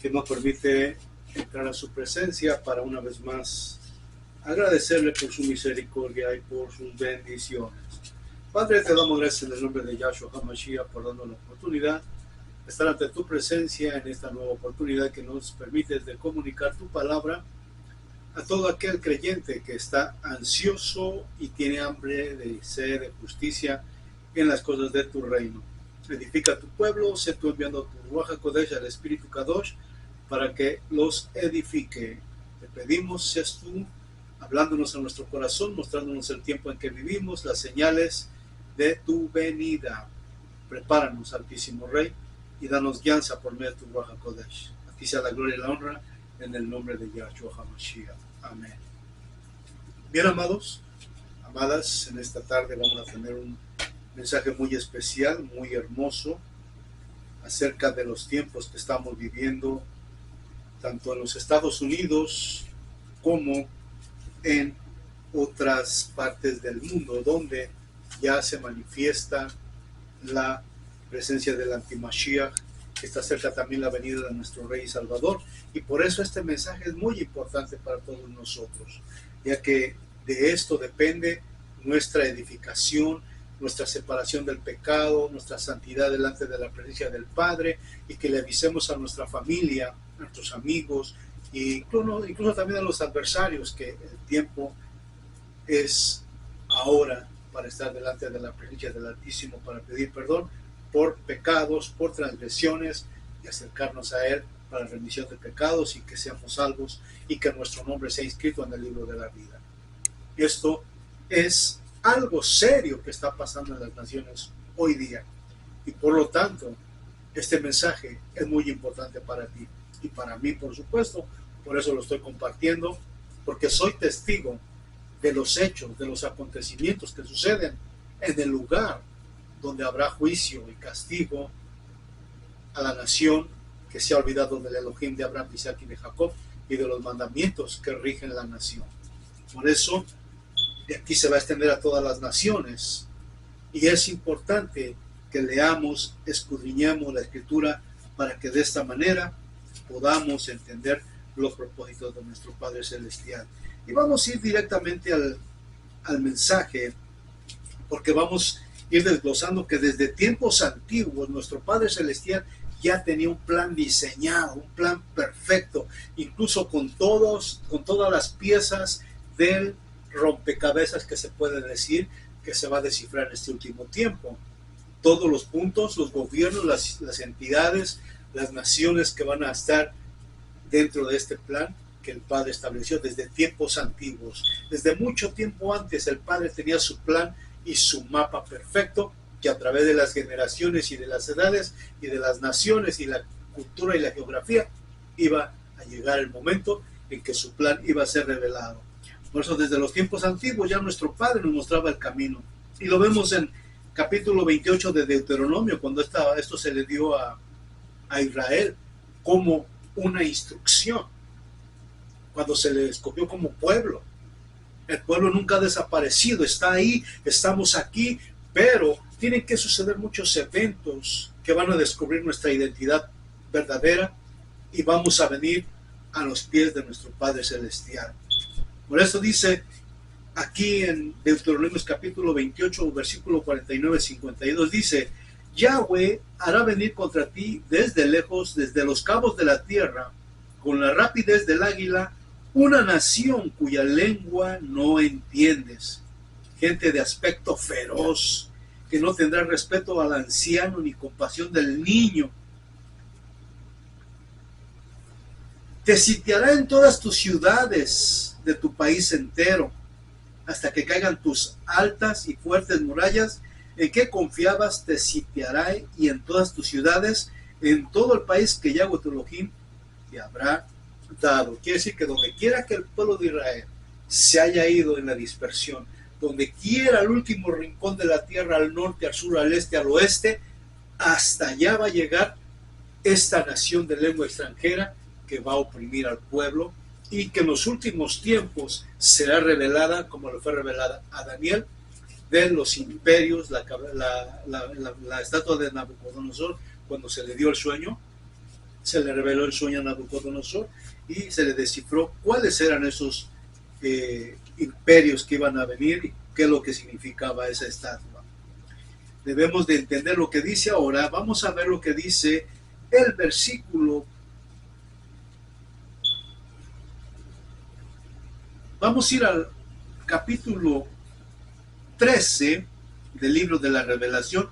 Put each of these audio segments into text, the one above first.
que nos permite entrar a su presencia para una vez más agradecerle por su misericordia y por sus bendiciones. Padre, te damos gracias en el nombre de Yahshua HaMashiach por darnos la oportunidad de estar ante tu presencia en esta nueva oportunidad que nos permite de comunicar tu palabra a todo aquel creyente que está ansioso y tiene hambre de sed de justicia en las cosas de tu reino. Edifica tu pueblo, sé tú enviando a tu Ruach HaKodesh, al Espíritu Kadosh, para que los edifique. Te pedimos, seas tú hablándonos a nuestro corazón, mostrándonos el tiempo en que vivimos, las señales de tu venida. Prepáranos, Altísimo Rey, y danos guianza por medio de tu Ruach HaKodesh. A ti sea la gloria y la honra, en el nombre de Yahshua HaMashiach. Amén. Bien, amados, amadas, en esta tarde vamos a tener un mensaje muy especial, muy hermoso, acerca de los tiempos que estamos viviendo, tanto en los Estados Unidos como en otras partes del mundo, donde ya se manifiesta la presencia del Antimashiach. Está cerca también la venida de nuestro Rey y Salvador, y por eso este mensaje es muy importante para todos nosotros, ya que de esto depende nuestra edificación, nuestra separación del pecado, nuestra santidad delante de la presencia del Padre, y que le avisemos a nuestra familia, a nuestros amigos, e incluso también a los adversarios, que el tiempo es ahora para estar delante de la presencia del Altísimo, para pedir perdón por pecados, por transgresiones, y acercarnos a Él para la remisión de pecados, y que seamos salvos, y que nuestro nombre sea inscrito en el libro de la vida. Esto es algo serio que está pasando en las naciones hoy día, y por lo tanto este mensaje es muy importante para ti y para mí, por supuesto. Por eso lo estoy compartiendo, porque soy testigo de los hechos, de los acontecimientos que suceden en el lugar donde habrá juicio y castigo a la nación que se ha olvidado del Elohim de Abraham, Isaac y de Jacob, y de los mandamientos que rigen la nación. Por eso de aquí se va a extender a todas las naciones, y es importante que leamos, escudriñemos la Escritura, para que de esta manera podamos entender los propósitos de nuestro Padre Celestial. Y vamos a ir directamente al mensaje, porque vamos a ir desglosando que desde tiempos antiguos nuestro Padre Celestial ya tenía un plan diseñado, un plan perfecto, incluso con todas las piezas del rompecabezas que se puede decir que se va a descifrar en este último tiempo. Todos los puntos, los gobiernos, las entidades, las naciones que van a estar dentro de este plan que el Padre estableció desde tiempos antiguos. Desde mucho tiempo antes el Padre tenía su plan y su mapa perfecto, que a través de las generaciones y de las edades y de las naciones y la cultura y la geografía iba a llegar el momento en que su plan iba a ser revelado. Por eso desde los tiempos antiguos ya nuestro Padre nos mostraba el camino, y lo vemos en capítulo 28 de Deuteronomio, cuando esto se le dio a Israel como una instrucción, cuando se le escogió como pueblo. El pueblo nunca ha desaparecido, está ahí, estamos aquí, pero tienen que suceder muchos eventos que van a descubrir nuestra identidad verdadera, y vamos a venir a los pies de nuestro Padre Celestial. Por eso dice aquí en Deuteronomio capítulo 28, versículo 49-52, dice: Yahweh hará venir contra ti desde lejos, desde los cabos de la tierra, con la rapidez del águila, una nación cuya lengua no entiendes, gente de aspecto feroz, que no tendrá respeto al anciano ni compasión del niño. Te sitiará en todas tus ciudades de tu país entero, hasta que caigan tus altas y fuertes murallas en que confiabas. Te sitiará, y en todas tus ciudades, en todo el país que Yahweh tu Elohim te habrá dado. Quiere decir que donde quiera que el pueblo de Israel se haya ido en la dispersión, donde quiera el último rincón de la tierra, al norte, al sur, al este, al oeste, hasta allá va a llegar esta nación de lengua extranjera que va a oprimir al pueblo, y que en los últimos tiempos será revelada, como le fue revelada a Daniel, de los imperios, la estatua de Nabucodonosor, cuando se le dio el sueño, se le reveló el sueño a Nabucodonosor y se le descifró cuáles eran esos imperios que iban a venir y qué es lo que significaba esa estatua. Debemos de entender lo que dice ahora. Vamos a ver lo que dice el versículo. Vamos a ir al capítulo 13 del libro de la Revelación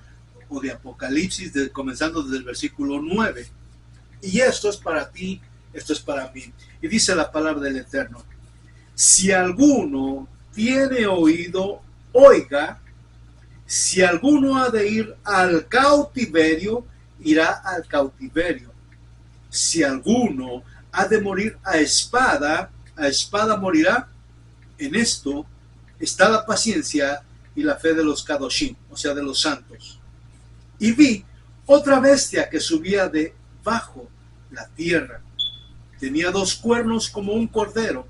o de Apocalipsis, comenzando desde el versículo 9. Y esto es para ti, esto es para mí. Y dice la palabra del Eterno: si alguno tiene oído, oiga. Si alguno ha de ir al cautiverio, irá al cautiverio. Si alguno ha de morir a espada morirá. En esto está la paciencia y la fe de los Kadoshim, o sea, de los santos. Y vi otra bestia que subía de bajo la tierra. Tenía 2 cuernos como un cordero,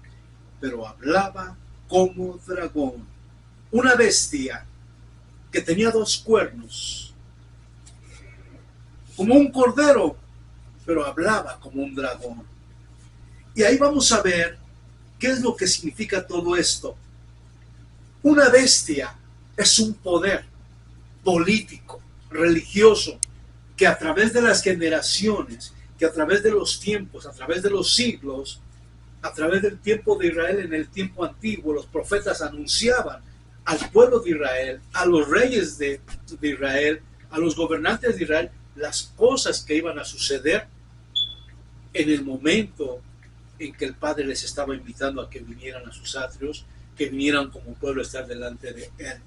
pero hablaba como dragón. Una bestia que tenía 2 cuernos, como un cordero, pero hablaba como un dragón. Y ahí vamos a ver qué es lo que significa todo esto. Una bestia es un poder político, religioso, que a través de las generaciones, que a través de los tiempos, a través de los siglos, a través del tiempo de Israel, en el tiempo antiguo, los profetas anunciaban al pueblo de Israel, a los reyes de Israel, a los gobernantes de Israel, las cosas que iban a suceder en el momento en que el Padre les estaba invitando a que vinieran a sus atrios, que vinieran como pueblo a estar delante de Él.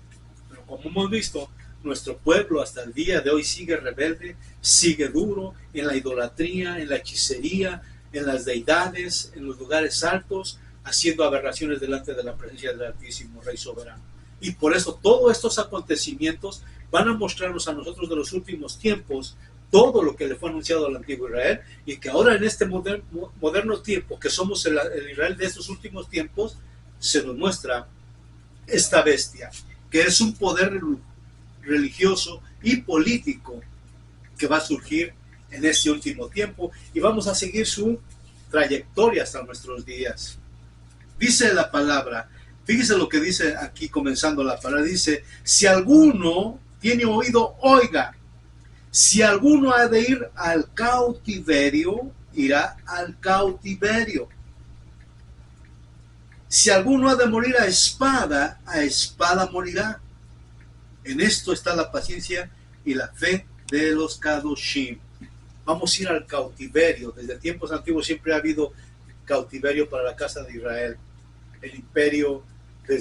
Pero como hemos visto, nuestro pueblo hasta el día de hoy sigue rebelde, sigue duro en la idolatría, en la hechicería, en las deidades, en los lugares altos, haciendo aberraciones delante de la presencia del Altísimo Rey Soberano. Y por eso todos estos acontecimientos van a mostrarnos a nosotros de los últimos tiempos todo lo que le fue anunciado al antiguo Israel, y que ahora en este moderno tiempo, que somos el Israel de estos últimos tiempos, se nos muestra esta bestia, que es un poder religioso y político que va a surgir en este último tiempo, y vamos a seguir su trayectoria hasta nuestros días. Dice la palabra, fíjese lo que dice aquí comenzando la palabra, dice: si alguno tiene oído, oiga. Si alguno ha de ir al cautiverio, irá al cautiverio. Si alguno ha de morir a espada morirá. En esto está la paciencia y la fe de los Kadoshim. Vamos a ir al cautiverio. Desde tiempos antiguos siempre ha habido cautiverio para la casa de Israel. El imperio,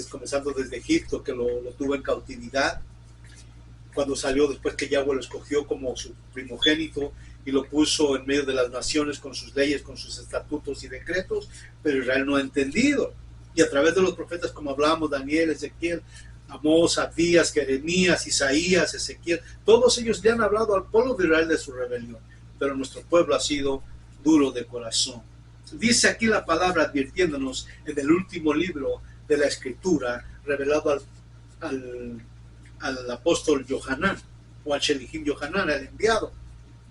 comenzando desde Egipto, que lo tuvo en cautividad, cuando salió después que Yahweh lo escogió como su primogénito y lo puso en medio de las naciones con sus leyes, con sus estatutos y decretos, pero Israel no ha entendido. Y a través de los profetas, como hablábamos, Daniel, Ezequiel, Amós, Abdías, Jeremías, Isaías, Ezequiel, todos ellos le han hablado al pueblo de Israel de su rebelión, pero nuestro pueblo ha sido duro de corazón. Dice aquí la palabra advirtiéndonos en el último libro de la Escritura, revelado al apóstol Yohanan, o al Shelihim Yohanan, el enviado,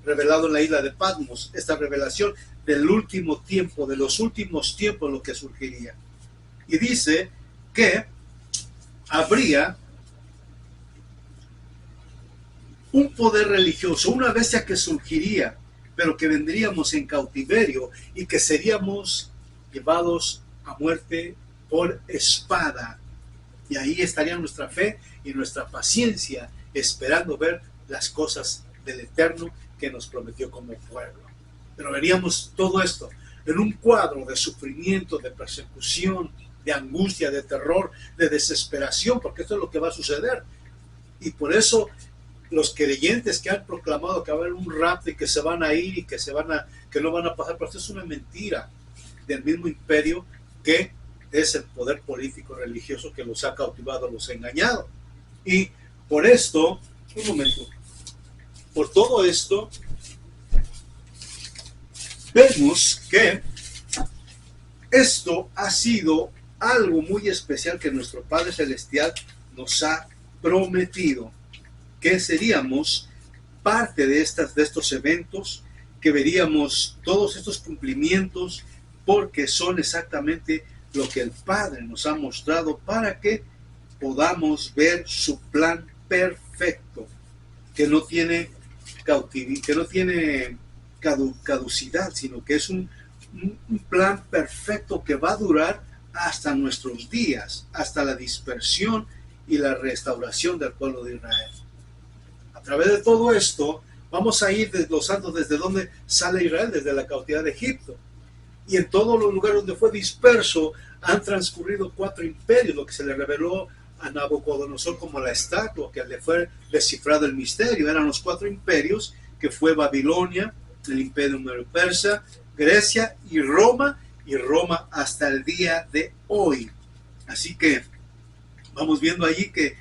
revelado en la isla de Patmos, esta revelación del último tiempo, de los últimos tiempos, lo que surgiría. Y dice que habría un poder religioso, una bestia que surgiría, pero que vendríamos en cautiverio y que seríamos llevados a muerte por espada. Y ahí estaría nuestra fe y nuestra paciencia, esperando ver las cosas del Eterno que nos prometió como pueblo. Pero veríamos todo esto en un cuadro de sufrimiento, de persecución, de angustia, de terror, de desesperación, porque esto es lo que va a suceder. Y por eso los creyentes que han proclamado que va a haber un rapto y que se van a ir y que no van a pasar, pero esto es una mentira del mismo imperio que es el poder político religioso que los ha cautivado, los ha engañado. Y por esto, un momento, por todo esto, vemos que esto ha sido algo muy especial que nuestro Padre Celestial nos ha prometido, que seríamos parte de estos eventos que veríamos todos estos cumplimientos porque son exactamente lo que el Padre nos ha mostrado para que podamos ver su plan perfecto, que no tiene caducidad, sino que es un plan perfecto que va a durar hasta nuestros días, hasta la dispersión y la restauración del pueblo de Israel. A través de todo esto, vamos a ir desglosando desde dónde sale Israel, desde la cautividad de Egipto. Y en todos los lugares donde fue disperso, han transcurrido 4 imperios, lo que se le reveló a Nabucodonosor como la estatua, que le fue descifrado el misterio. Eran los 4 imperios, que fue Babilonia, el imperio medo-persa, Grecia y Roma hasta el día de hoy. Así que vamos viendo allí que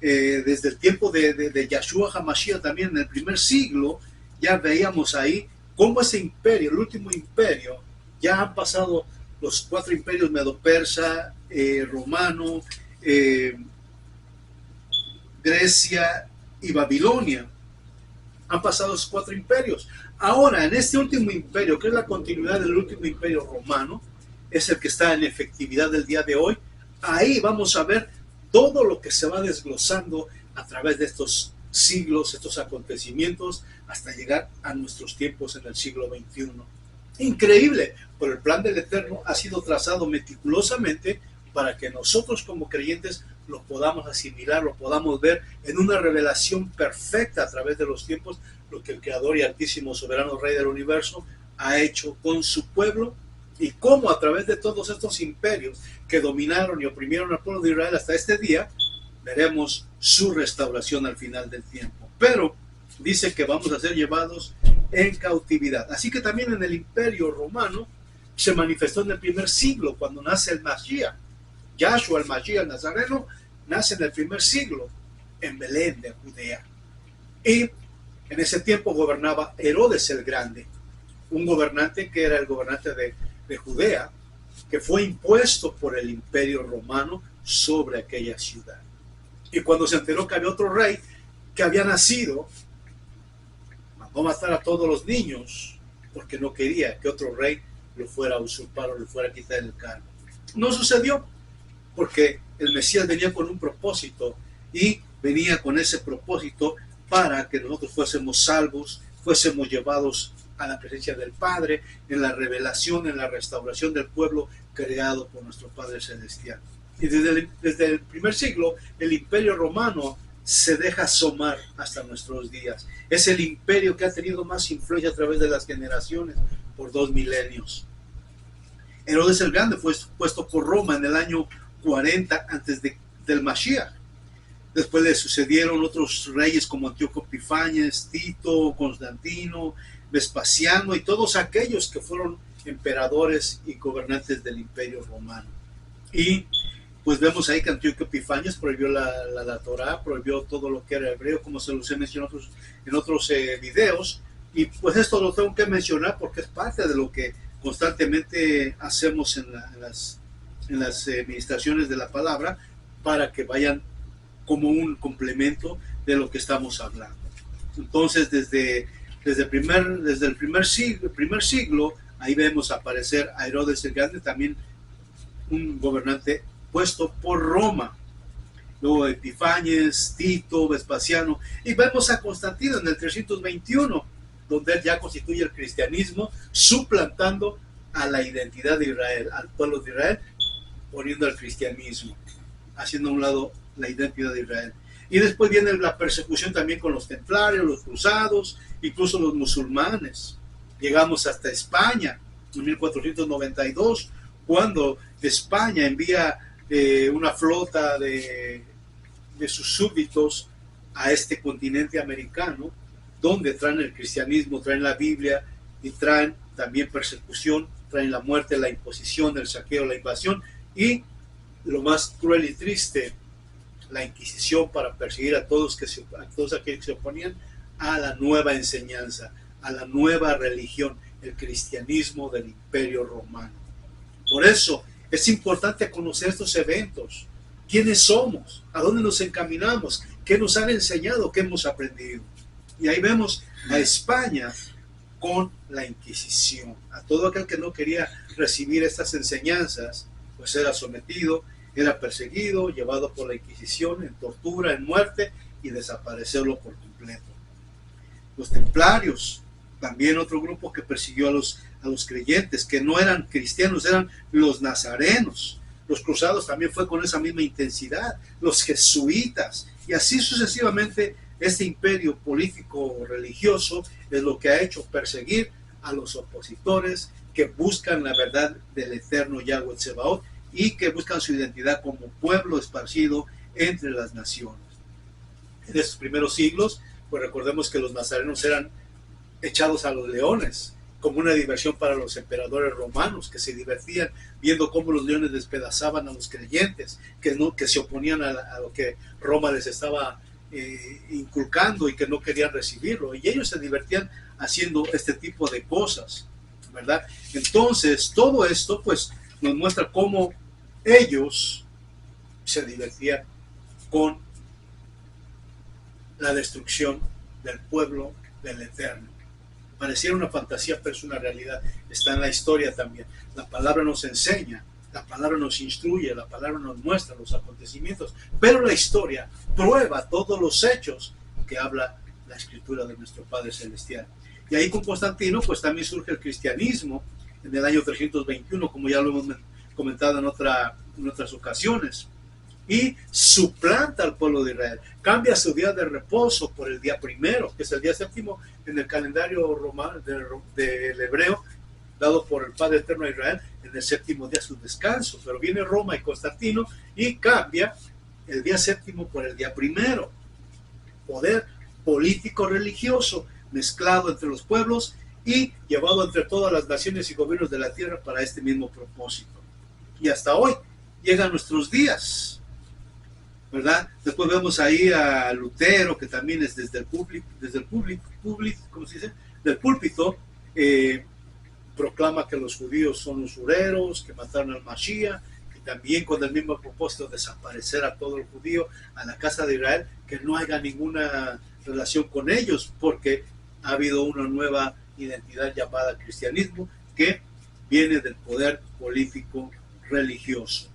desde el tiempo de Yahshua HaMashiach, también en el primer siglo, ya veíamos ahí cómo ese imperio, el último imperio, ya han pasado los 4 imperios medo-persa, romano, Grecia y Babilonia. Han pasado los 4 imperios. Ahora, en este último imperio, que es la continuidad del último imperio romano, es el que está en efectividad del día de hoy. Ahí vamos a ver todo lo que se va desglosando a través de estos siglos, estos acontecimientos, hasta llegar a nuestros tiempos en el siglo XXI. Increíble, pero el plan del Eterno ha sido trazado meticulosamente para que nosotros como creyentes lo podamos asimilar, lo podamos ver en una revelación perfecta a través de los tiempos, lo que el Creador y Altísimo Soberano Rey del Universo ha hecho con su pueblo, y cómo a través de todos estos imperios que dominaron y oprimieron al pueblo de Israel hasta este día, veremos su restauración al final del tiempo. Pero dice que vamos a ser llevados en cautividad. Así que también en el imperio romano se manifestó en el primer siglo, cuando nace el Mashiach. Yahshua, el Mashiach Nazareno, nace en el primer siglo en Belén de Judea. Y en ese tiempo gobernaba Herodes el Grande, un gobernante que era el gobernante de Judea, que fue impuesto por el imperio romano sobre aquella ciudad. Y cuando se enteró que había otro rey que había nacido, mandó matar a todos los niños, porque no quería que otro rey lo fuera a usurpar o le fuera a quitar el cargo. No sucedió, porque el Mesías venía con un propósito, y venía con ese propósito para que nosotros fuésemos salvos, fuésemos llevados a la presencia del Padre, en la revelación, en la restauración del pueblo creado por nuestro Padre Celestial. Y desde el primer siglo, el imperio romano se deja asomar hasta nuestros días. Es el imperio que ha tenido más influencia a través de las generaciones por 2 milenios. Herodes el Grande fue puesto por Roma en el año 40 antes del Mashiach. Después le sucedieron otros reyes como Antíoco Epifanes, Tito, Constantino, Vespasiano y todos aquellos que fueron emperadores y gobernantes del imperio romano. Y pues vemos ahí que Antíoco Epifanes prohibió la Torá, prohibió todo lo que era hebreo, como se los he mencionado en otros videos. Y pues esto lo tengo que mencionar porque es parte de lo que constantemente hacemos en las administraciones de la palabra, para que vayan como un complemento de lo que estamos hablando. Entonces, desde el primer siglo, ahí vemos aparecer a Herodes el Grande, también un gobernante puesto por Roma. Luego Epifanes, Tito, Vespasiano, y vemos a Constantino en el 321, donde él ya constituye el cristianismo, suplantando a la identidad de Israel, al pueblo de Israel, poniendo el cristianismo, haciendo a un lado la identidad de Israel. Y después viene la persecución también con los templarios, los cruzados, incluso los musulmanes. Llegamos hasta España en 1492, cuando España envía una flota de sus súbditos a este continente americano, donde traen el cristianismo, traen la Biblia y traen también persecución, traen la muerte, la imposición, el saqueo, la invasión y, lo más cruel y triste, la Inquisición, para perseguir a todos aquellos que se oponían a la nueva enseñanza, a la nueva religión, el cristianismo del Imperio Romano. Por eso es importante conocer estos eventos. ¿Quiénes somos? ¿A dónde nos encaminamos? ¿Qué nos han enseñado? ¿Qué hemos aprendido? Y ahí vemos a España con la Inquisición. A todo aquel que no quería recibir estas enseñanzas, pues era sometido, era perseguido, llevado por la Inquisición en tortura, en muerte y desaparecerlo por completo. Los templarios, también otro grupo que persiguió a los creyentes, que no eran cristianos, eran los nazarenos. Los cruzados también fue con esa misma intensidad, los jesuitas, y así sucesivamente. Este imperio político religioso es lo que ha hecho perseguir a los opositores que buscan la verdad del eterno Yahweh Tsebaot y que buscan su identidad como pueblo esparcido entre las naciones. En esos primeros siglos, pues recordemos que los nazarenos eran echados a los leones como una diversión para los emperadores romanos, que se divertían viendo cómo los leones despedazaban a los creyentes, que se oponían a lo que Roma les estaba inculcando y que no querían recibirlo, y ellos se divertían haciendo este tipo de cosas, ¿verdad? Entonces todo esto pues nos muestra cómo ellos se divertían con la destrucción del pueblo del Eterno. Pareciera una fantasía, pero es una realidad, está en la historia también. La palabra nos enseña, la palabra nos instruye, la palabra nos muestra los acontecimientos, pero la historia prueba todos los hechos que habla la escritura de nuestro Padre Celestial. Y ahí con Constantino pues también surge el cristianismo en el año 321, como ya lo hemos comentado en otras ocasiones, y suplanta al pueblo de Israel, cambia su día de reposo por el día primero, que es el día séptimo en el calendario romano del hebreo, dado por el Padre Eterno de Israel, en el séptimo día su descanso. Pero viene Roma y Constantino y cambia el día séptimo por el día primero. Poder político religioso mezclado entre los pueblos y llevado entre todas las naciones y gobiernos de la tierra para este mismo propósito. Y hasta hoy llegan nuestros días, ¿verdad? Después vemos ahí a Lutero, que también es desde el púlpito, ¿cómo se dice? Del púlpito, proclama que los judíos son usureros, que mataron al Mashiach, que también con el mismo propósito de desaparecer a todo el judío, a la casa de Israel, que no haya ninguna relación con ellos, porque ha habido una nueva identidad llamada cristianismo, que viene del poder político religioso.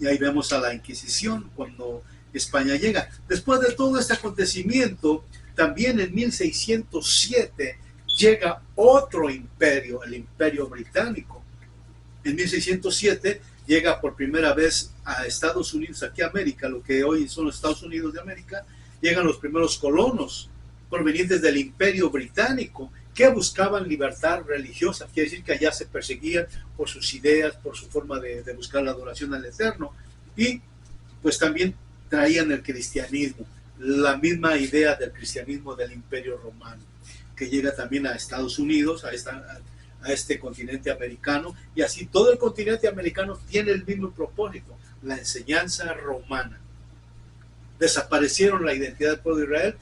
Y ahí vemos a la Inquisición cuando España llega. Después de todo este acontecimiento, también en 1607 llega otro imperio, el Imperio Británico. En 1607 llega por primera vez a Estados Unidos, aquí a América, lo que hoy son los Estados Unidos de América. Llegan los primeros colonos provenientes del Imperio Británico que buscaban libertad religiosa. Quiere decir que allá se perseguían por sus ideas, por su forma de buscar la adoración al Eterno, y pues también traían el cristianismo, la misma idea del cristianismo del Imperio Romano, que llega también a Estados Unidos, a este continente americano, y así todo el continente americano tiene el mismo propósito, la enseñanza romana. Desaparecieron la identidad del pueblo de Israel,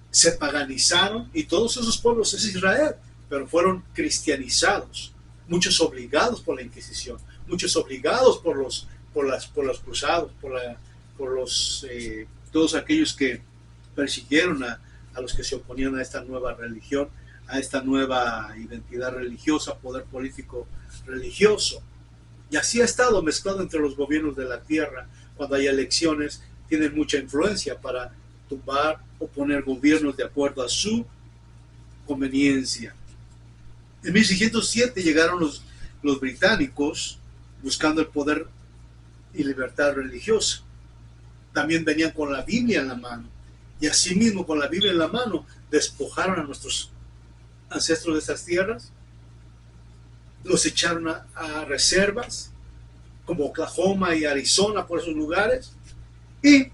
se paganizaron, y todos esos pueblos es Israel, pero fueron cristianizados, muchos obligados por la Inquisición, muchos obligados por los cruzados, todos aquellos que persiguieron a los que se oponían a esta nueva religión, a esta nueva identidad religiosa, poder político religioso. Y así ha estado mezclado entre los gobiernos de la tierra. Cuando hay elecciones, tienen mucha influencia para tumbar o poner gobiernos de acuerdo a su conveniencia. En 1607 llegaron los británicos buscando el poder y libertad religiosa. También venían con la Biblia en la mano, y asimismo con la Biblia en la mano despojaron a nuestros ancestros de estas tierras, los echaron a reservas como Oklahoma y Arizona, por esos lugares, y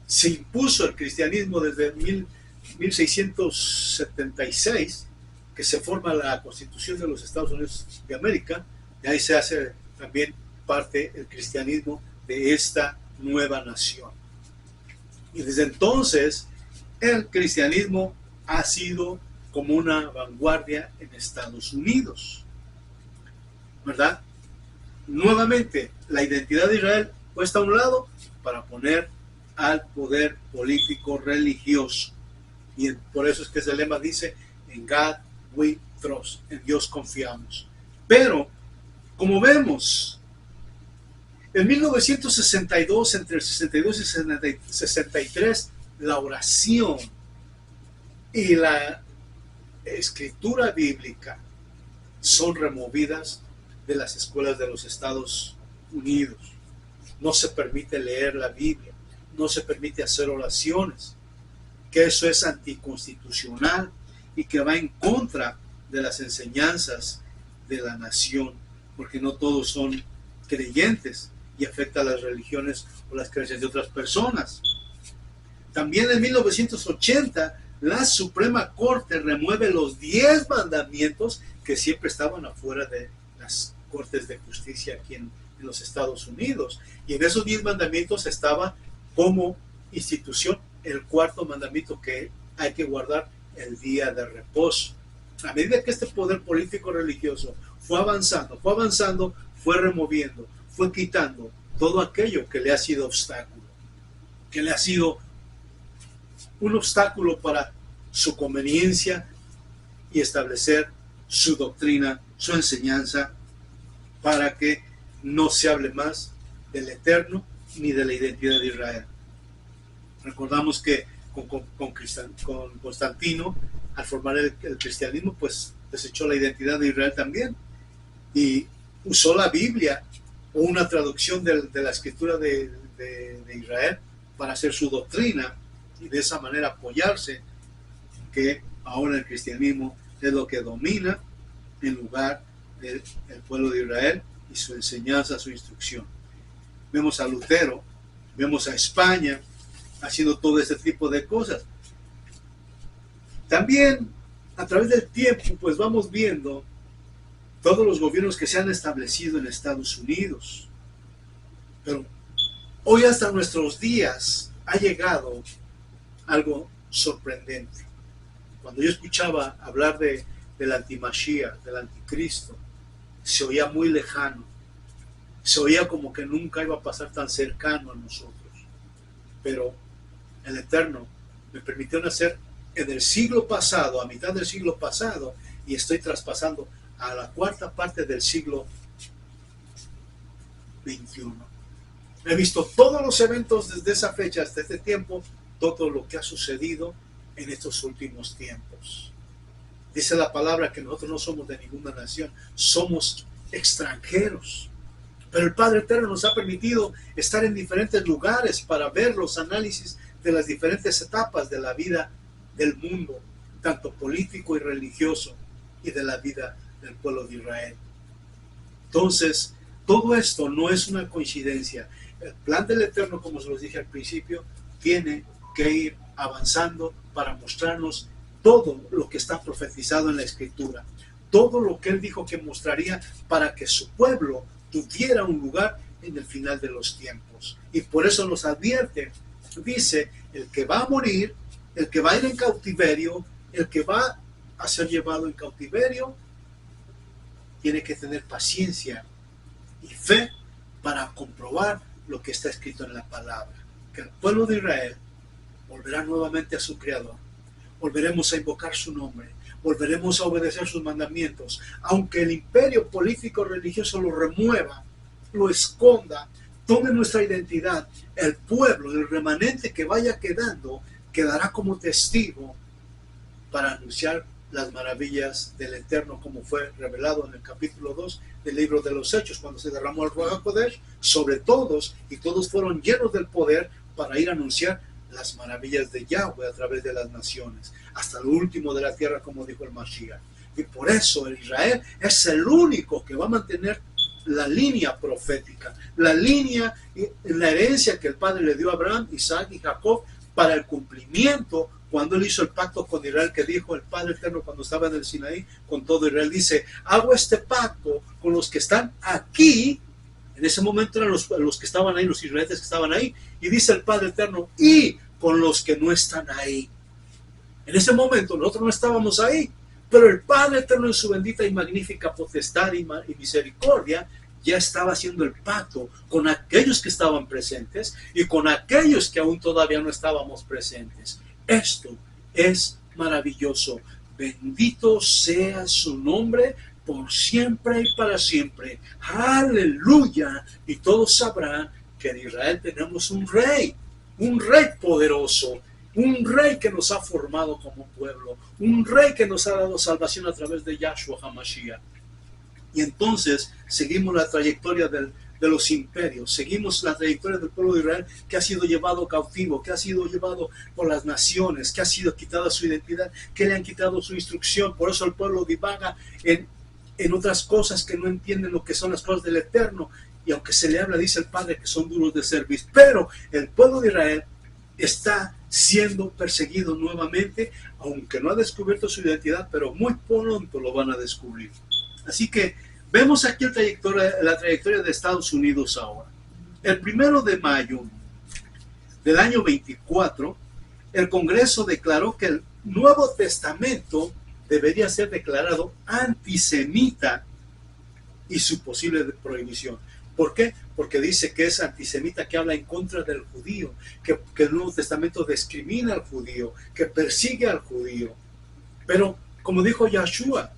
se impuso el cristianismo desde 1676, que se forma la Constitución de los Estados Unidos de América. De ahí se hace también parte el cristianismo de esta nueva nación. Y desde entonces el cristianismo ha sido como una vanguardia en Estados Unidos, ¿verdad? Nuevamente la identidad de Israel puesta a un lado para poner al poder político religioso, y por eso es que ese lema dice In God we trust. En Dios confiamos. Pero, como vemos, en 1962, entre el 62 y 63, la oración y la escritura bíblica son removidas de las escuelas de los Estados Unidos. No se permite leer la Biblia, no se permite hacer oraciones, que eso es anticonstitucional y que va en contra de las enseñanzas de la nación, porque no todos son creyentes y afecta a las religiones o las creencias de otras personas. También en 1980 la Suprema Corte remueve los 10 mandamientos que siempre estaban afuera de las cortes de justicia aquí en los Estados Unidos. Y en esos 10 mandamientos estaba como institución el cuarto mandamiento, que hay que guardar el día de reposo. A medida que este poder político religioso fue avanzando, fue removiendo, fue quitando todo aquello que le ha sido obstáculo, que le ha sido un obstáculo para su conveniencia y establecer su doctrina, su enseñanza, para que no se hable más del Eterno ni de la identidad de Israel. Recordamos que con Constantino, al formar el cristianismo, pues desechó la identidad de Israel también y usó la Biblia o una traducción de la escritura de Israel para hacer su doctrina y de esa manera apoyarse, que ahora el cristianismo es lo que domina en lugar del pueblo de Israel y su enseñanza, su instrucción. Vemos a Lutero, vemos a España haciendo todo este tipo de cosas. También a través del tiempo pues vamos viendo todos los gobiernos que se han establecido en Estados Unidos, pero hoy hasta nuestros días ha llegado algo sorprendente. Cuando yo escuchaba hablar del antimashiach, del anticristo, se oía muy lejano, se oía como que nunca iba a pasar tan cercano a nosotros. Pero el Eterno me permitió nacer en el siglo pasado, a mitad del siglo pasado, y estoy traspasando a la cuarta parte del siglo XXI. He visto todos los eventos desde esa fecha hasta este tiempo, todo lo que ha sucedido en estos últimos tiempos. Dice la palabra que nosotros no somos de ninguna nación, somos extranjeros. Pero el Padre Eterno nos ha permitido estar en diferentes lugares para ver los análisis de las diferentes etapas de la vida del mundo, tanto político y religioso, y de la vida del pueblo de Israel. Entonces, todo esto no es una coincidencia. El plan del Eterno, como se los dije al principio, tiene que ir avanzando para mostrarnos todo lo que está profetizado en la Escritura, todo lo que Él dijo que mostraría para que su pueblo tuviera un lugar en el final de los tiempos. Y por eso nos advierte, dice, el que va a morir, el que va a ir en cautiverio, el que va a ser llevado en cautiverio, tiene que tener paciencia y fe para comprobar lo que está escrito en la palabra, que el pueblo de Israel volverá nuevamente a su Creador, volveremos a invocar su nombre, volveremos a obedecer sus mandamientos, aunque el imperio político religioso lo remueva, lo esconda, tome nuestra identidad. El pueblo, el remanente que vaya quedando, quedará como testigo para anunciar las maravillas del Eterno, como fue revelado en el capítulo 2 del libro de los Hechos, cuando se derramó el Ruach HaKodesh sobre todos, y todos fueron llenos del poder para ir a anunciar las maravillas de Yahweh a través de las naciones, hasta lo último de la tierra, como dijo el Mashiach. Y por eso el Israel es el único que va a mantener la línea profética, la línea, la herencia que el Padre le dio a Abraham, Isaac y Jacob para el cumplimiento. Cuando él hizo el pacto con Israel, que dijo el Padre Eterno cuando estaba en el Sinaí con todo Israel, dice, hago este pacto con los que están aquí. En ese momento eran los que estaban ahí, los israelitas que estaban ahí, y dice el Padre Eterno, y con los que no están ahí. En ese momento nosotros no estábamos ahí, pero el Padre Eterno en su bendita y magnífica potestad y misericordia ya estaba haciendo el pacto con aquellos que estaban presentes y con aquellos que aún todavía no estábamos presentes. Esto es maravilloso. Bendito sea su nombre por siempre y para siempre. Aleluya. Y todos sabrán que en Israel tenemos un rey poderoso, un rey que nos ha formado como pueblo, un rey que nos ha dado salvación a través de Yahshua HaMashiach. Y entonces seguimos la trayectoria de los imperios, seguimos la trayectoria del pueblo de Israel que ha sido llevado cautivo, que ha sido llevado por las naciones, que ha sido quitada su identidad, que le han quitado su instrucción. Por eso el pueblo divaga en otras cosas, que no entienden lo que son las cosas del Eterno. Y aunque se le habla, dice el Padre, que son duros de servir. Pero el pueblo de Israel está siendo perseguido nuevamente, aunque no ha descubierto su identidad, pero muy pronto lo van a descubrir. Así que vemos aquí la trayectoria de Estados Unidos ahora. El 1 de mayo del año 24, el Congreso declaró que el Nuevo Testamento debería ser declarado antisemita y su posible prohibición. ¿Por qué? Porque dice que es antisemita, que habla en contra del judío, que el Nuevo Testamento discrimina al judío, que persigue al judío. Pero, como dijo Yahshua,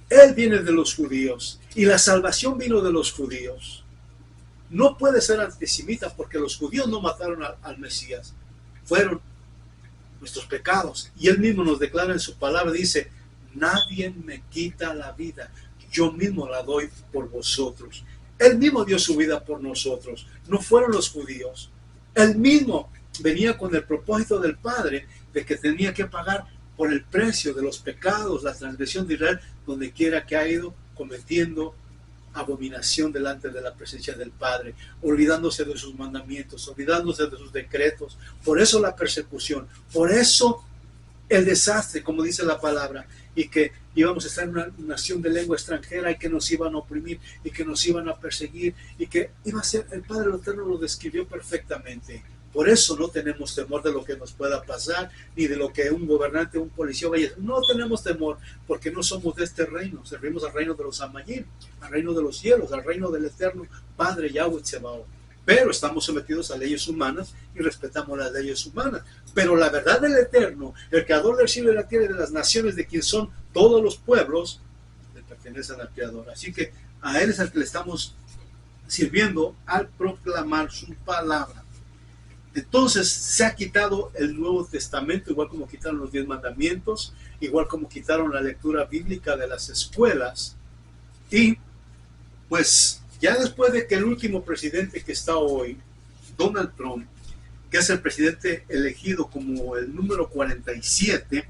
Él viene de los judíos y la salvación vino de los judíos. No puede ser antisemita porque los judíos no mataron al Mesías. Fueron nuestros pecados. Y Él mismo nos declara en su palabra, dice, nadie me quita la vida, yo mismo la doy por vosotros. Él mismo dio su vida por nosotros, no fueron los judíos. Él mismo venía con el propósito del Padre de que tenía que pagar por el precio de los pecados, la transgresión de Israel, donde quiera que ha ido cometiendo abominación delante de la presencia del Padre, olvidándose de sus mandamientos, olvidándose de sus decretos. Por eso la persecución, por eso el desastre, como dice la palabra, y que íbamos a estar en una nación de lengua extranjera y que nos iban a oprimir y que nos iban a perseguir y que iba a ser, el Padre Eterno lo describió perfectamente. Por eso no tenemos temor de lo que nos pueda pasar, ni de lo que un gobernante, un policía vaya a hacer. No tenemos temor, porque no somos de este reino. Servimos al reino de los Amayim, al reino de los cielos, al reino del Eterno Padre Yahweh Tsebaot. Pero estamos sometidos a leyes humanas y respetamos las leyes humanas. Pero la verdad del Eterno, el Creador del cielo y la tierra y de las naciones, de quien son todos los pueblos, le pertenecen al Creador. Así que a Él es al que le estamos sirviendo al proclamar su palabra. Entonces se ha quitado el Nuevo Testamento, igual como quitaron los 10 mandamientos, igual como quitaron la lectura bíblica de las escuelas. Y pues ya después de que el último presidente que está hoy, Donald Trump, que es el presidente elegido como el número 47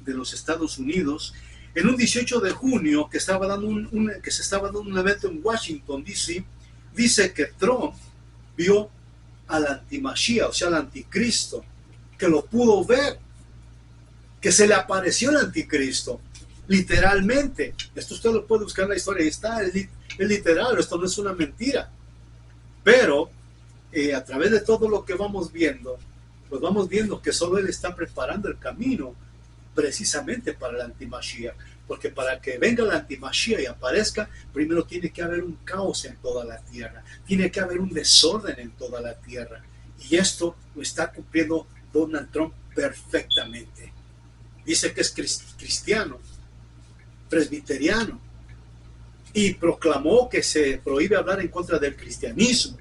de los Estados Unidos, en un 18 de junio que se estaba dando un evento en Washington, D.C., dice que Trump vio al antimashiach, o sea, al anticristo, que lo pudo ver, que se le apareció el anticristo, literalmente. Esto usted lo puede buscar en la historia, ahí está, es literal, esto no es una mentira. Pero a través de todo lo que vamos viendo, pues vamos viendo que solo Él está preparando el camino precisamente para el antimashiach. Porque para que venga el antimashiach y aparezca, primero tiene que haber un caos en toda la tierra. Tiene que haber un desorden en toda la tierra. Y esto lo está cumpliendo Donald Trump perfectamente. Dice que es cristiano, presbiteriano, y proclamó que se prohíbe hablar en contra del cristianismo.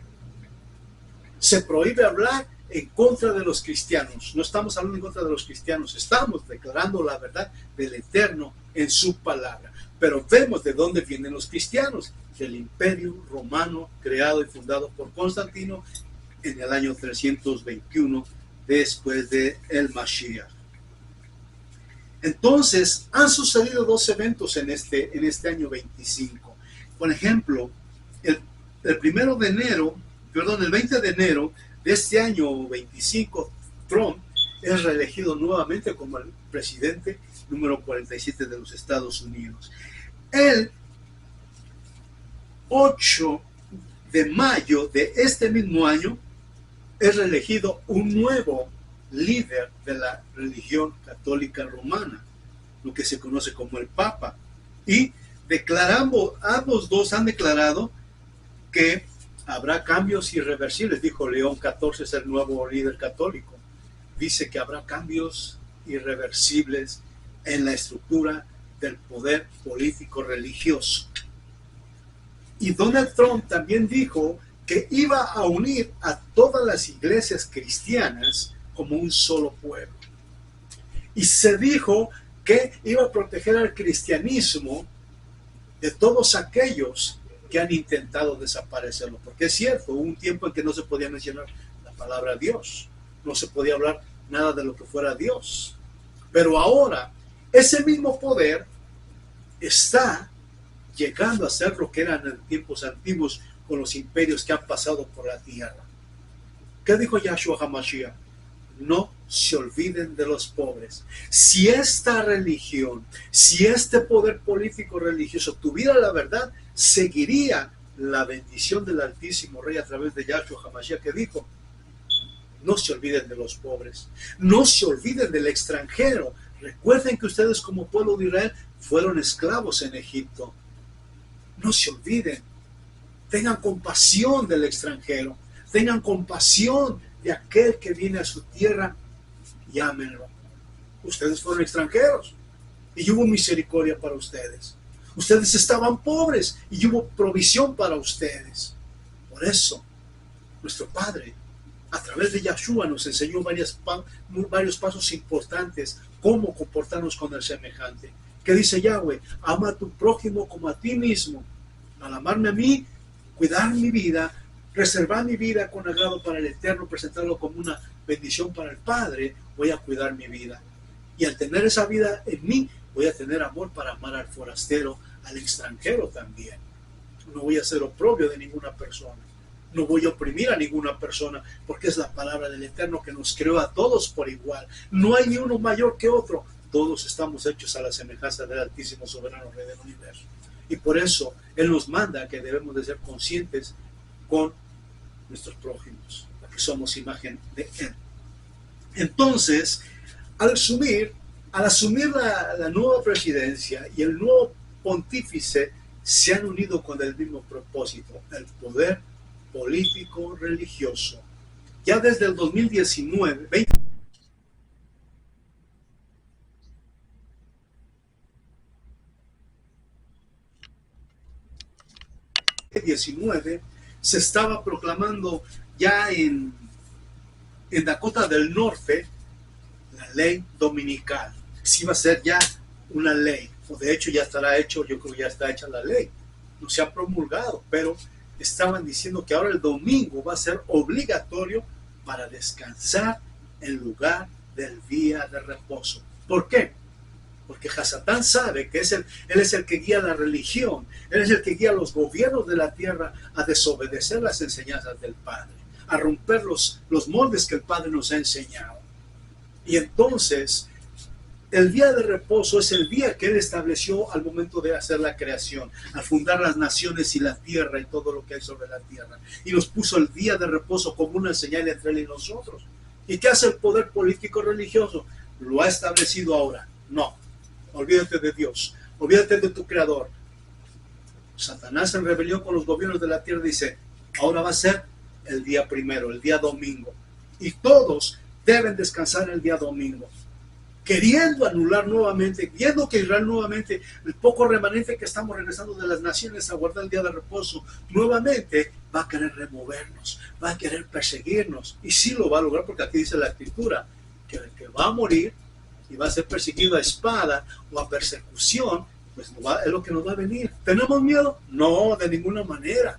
Se prohíbe hablar en contra de los cristianos. No estamos hablando en contra de los cristianos, estamos declarando la verdad del Eterno en su palabra. Pero vemos de dónde vienen los cristianos, del imperio romano creado y fundado por Constantino en el año 321 después de el Mashiach. Entonces han sucedido dos eventos en este año 25. Por ejemplo, el 20 de enero de este año 25, Trump es reelegido nuevamente como el presidente número 47 de los Estados Unidos. El 8 de mayo de este mismo año es reelegido un nuevo líder de la religión católica romana, lo que se conoce como el Papa. Y ambos dos han declarado que habrá cambios irreversibles. Dijo León XIV, es el nuevo líder católico. Dice que habrá cambios irreversibles en la estructura del poder político religioso. Y Donald Trump también dijo que iba a unir a todas las iglesias cristianas como un solo pueblo. Y se dijo que iba a proteger al cristianismo de todos aquellos que han intentado desaparecerlo. Porque es cierto, hubo un tiempo en que no se podía mencionar la palabra Dios, no se podía hablar nada de lo que fuera Dios. Pero ahora, ese mismo poder está llegando a ser lo que eran en tiempos antiguos con los imperios que han pasado por la tierra. ¿Qué dijo Yahshua HaMashiach? No se olviden de los pobres. Si esta religión, si este poder político religioso tuviera la verdad, seguiría la bendición del Altísimo Rey a través de Yahshua HaMashiach, que dijo: no se olviden de los pobres, no se olviden del extranjero. Recuerden que ustedes como pueblo de Israel fueron esclavos en Egipto. No se olviden. Tengan compasión del extranjero. Tengan compasión de aquel que viene a su tierra y ámenlo. Ustedes fueron extranjeros y hubo misericordia para ustedes. Ustedes estaban pobres y hubo provisión para ustedes. Por eso, nuestro Padre, a través de Yahshua, nos enseñó varios pasos importantes, cómo comportarnos con el semejante. ¿Qué dice Yahweh? Ama a tu prójimo como a ti mismo. Al amarme a mí, cuidar mi vida, reservar mi vida con agrado para el Eterno, presentarlo como una bendición para el Padre, voy a cuidar mi vida. Y al tener esa vida en mí, voy a tener amor para amar al forastero, al extranjero también. No voy a ser oprobio de ninguna persona. No voy a oprimir a ninguna persona, porque es la palabra del Eterno que nos creó a todos por igual. No hay ni uno mayor que otro. Todos estamos hechos a la semejanza del Altísimo Soberano Rey del Universo. Y por eso Él nos manda que debemos de ser conscientes con nuestros prójimos, porque somos imagen de Él. Entonces, al asumir la nueva presidencia y el nuevo pontífice, se han unido con el mismo propósito, el poder político religioso. Ya desde el 2019, 2019, se estaba proclamando ya en Dakota del Norte la ley dominical. Sí va a ser ya una ley, o de hecho ya estará hecho, yo creo que ya está hecha la ley, no se ha promulgado, pero estaban diciendo que ahora el domingo va a ser obligatorio para descansar en lugar del día de reposo. ¿Por qué? Porque Hasatán sabe que él es el que guía la religión, él es el que guía los gobiernos de la tierra a desobedecer las enseñanzas del Padre, a romper los moldes que el Padre nos ha enseñado. Y entonces, el día de reposo es el día que Él estableció al momento de hacer la creación, al fundar las naciones y la tierra y todo lo que hay sobre la tierra. Y nos puso el día de reposo como una señal entre Él y nosotros. ¿Y qué hace el poder político religioso? Lo ha establecido ahora. No, olvídate de Dios, olvídate de tu Creador. Satanás en rebelión con los gobiernos de la tierra dice, ahora va a ser el día primero, el día domingo. Y todos deben descansar el día domingo, queriendo anular nuevamente, viendo que Israel nuevamente, el poco remanente que estamos regresando de las naciones a guardar el día de reposo, nuevamente va a querer removernos, va a querer perseguirnos. Y sí lo va a lograr, porque aquí dice la Escritura, que el que va a morir y va a ser perseguido a espada o a persecución, pues es lo que nos va a venir. ¿Tenemos miedo? No, de ninguna manera.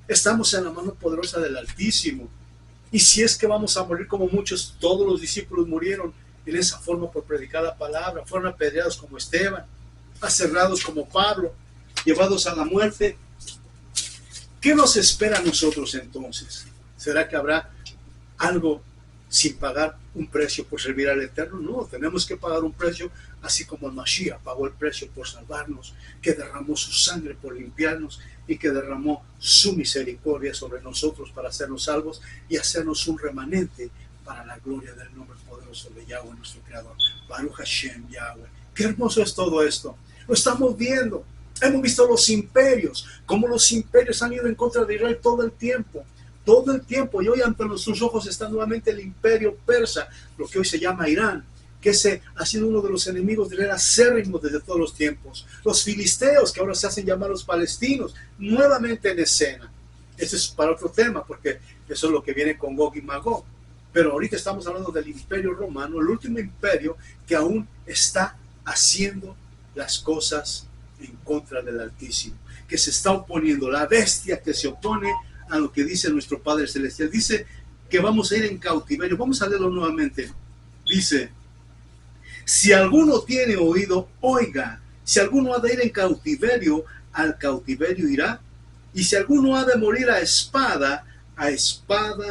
Estamos en la mano poderosa del Altísimo. Y si es que vamos a morir como muchos, todos los discípulos murieron en esa forma por predicar la palabra, fueron apedreados como Esteban, aserrados como Pablo, llevados a la muerte. ¿Qué nos espera a nosotros entonces? ¿Será que habrá algo sin pagar un precio por servir al Eterno? No, tenemos que pagar un precio, así como el Mashiach pagó el precio por salvarnos, que derramó su sangre por limpiarnos y que derramó su misericordia sobre nosotros para hacernos salvos y hacernos un remanente para la gloria del nombre poderoso de Yahweh, nuestro Creador. Baruch Hashem, Yahweh. Qué hermoso es todo esto. Lo estamos viendo. Hemos visto los imperios, cómo los imperios han ido en contra de Israel todo el tiempo. Todo el tiempo. Y hoy ante nuestros ojos está nuevamente el imperio persa, lo que hoy se llama Irán, que ese ha sido uno de los enemigos de Israel acérrimos desde todos los tiempos. Los filisteos, que ahora se hacen llamar los palestinos, nuevamente en escena. Eso es para otro tema, porque eso es lo que viene con Gog y Magog. Pero ahorita estamos hablando del imperio romano, el último imperio que aún está haciendo las cosas en contra del Altísimo, que se está oponiendo, la bestia que se opone a lo que dice nuestro Padre Celestial. Dice que vamos a ir en cautiverio. Vamos a leerlo nuevamente. Dice: si alguno tiene oído, oiga. Si alguno ha de ir en cautiverio, al cautiverio irá. Y si alguno ha de morir a espada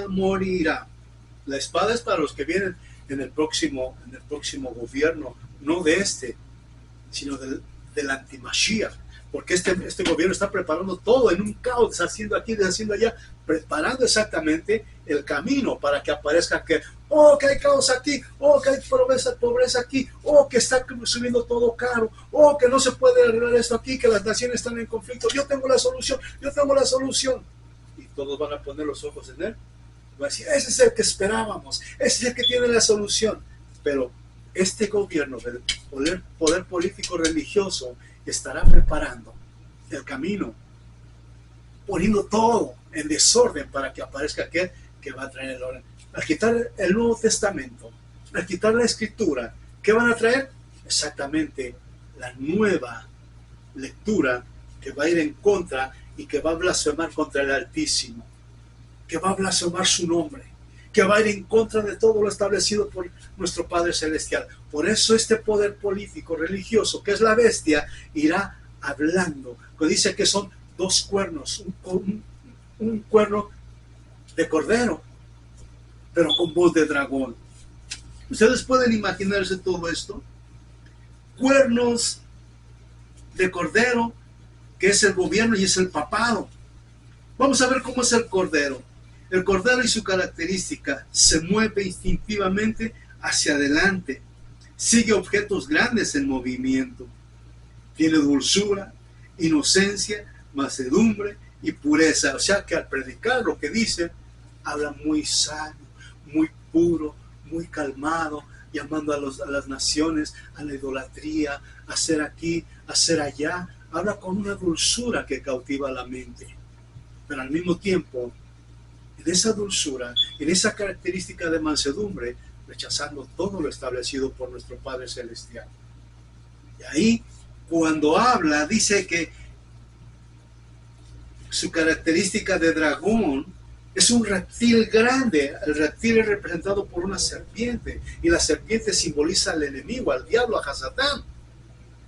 morirá. La espada es para los que vienen en el próximo gobierno, no de sino del anti-Mashiach. Porque este gobierno está preparando todo en un caos, deshaciendo aquí, deshaciendo allá, preparando exactamente el camino para que aparezca que hay caos aquí, que hay pobreza aquí, que está subiendo todo caro, que no se puede arreglar esto aquí, que las naciones están en conflicto. Yo tengo la solución. Y todos van a poner los ojos en él. Va a decir: ese es el que esperábamos, ese es el que tiene la solución. Pero este gobierno del poder político religioso estará preparando el camino, poniendo todo en desorden para que aparezca aquel que va a traer el orden. Al quitar el Nuevo Testamento, al quitar la Escritura, ¿qué van a traer? Exactamente la nueva lectura que va a ir en contra y que va a blasfemar contra el Altísimo, que va a blasfemar su nombre, que va a ir en contra de todo lo establecido por nuestro Padre Celestial. Por eso este poder político religioso, que es la bestia, irá hablando. Pues dice que son dos cuernos, un cuerno de cordero, pero con voz de dragón. ¿Ustedes pueden imaginarse todo esto? Cuernos de cordero, que es el gobierno y es el papado. Vamos a ver cómo es el cordero. El cordero y su característica: se mueve instintivamente hacia adelante, sigue objetos grandes en movimiento, tiene dulzura, inocencia, mansedumbre y pureza. O sea que al predicar lo que dice, habla muy sano, muy puro, muy calmado, llamando a las naciones a la idolatría, a hacer aquí, a hacer allá. Habla con una dulzura que cautiva la mente, pero al mismo tiempo, en esa dulzura, en esa característica de mansedumbre, rechazando todo lo establecido por nuestro Padre Celestial. Y ahí, cuando habla, dice que su característica de dragón es un reptil grande. El reptil es representado por una serpiente, y la serpiente simboliza al enemigo, al diablo, a Hasatán.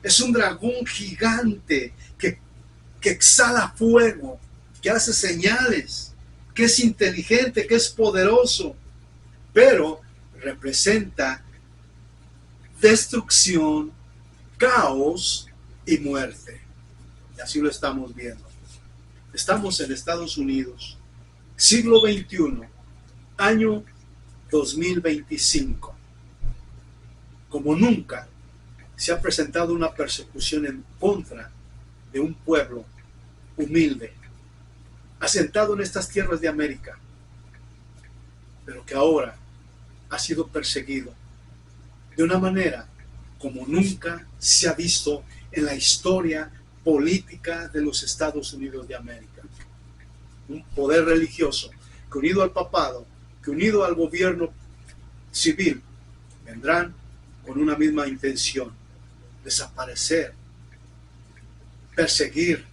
Es un dragón gigante que exhala fuego, que hace señales, que es inteligente, que es poderoso, pero representa destrucción, caos y muerte. Y así lo estamos viendo. Estamos en Estados Unidos, siglo XXI, año 2025. Como nunca se ha presentado una persecución en contra de un pueblo humilde, asentado en estas tierras de América, pero que ahora ha sido perseguido de una manera como nunca se ha visto en la historia política de los Estados Unidos de América. Un poder religioso que, unido al papado, que unido al gobierno civil, vendrán con una misma intención: desaparecer, perseguir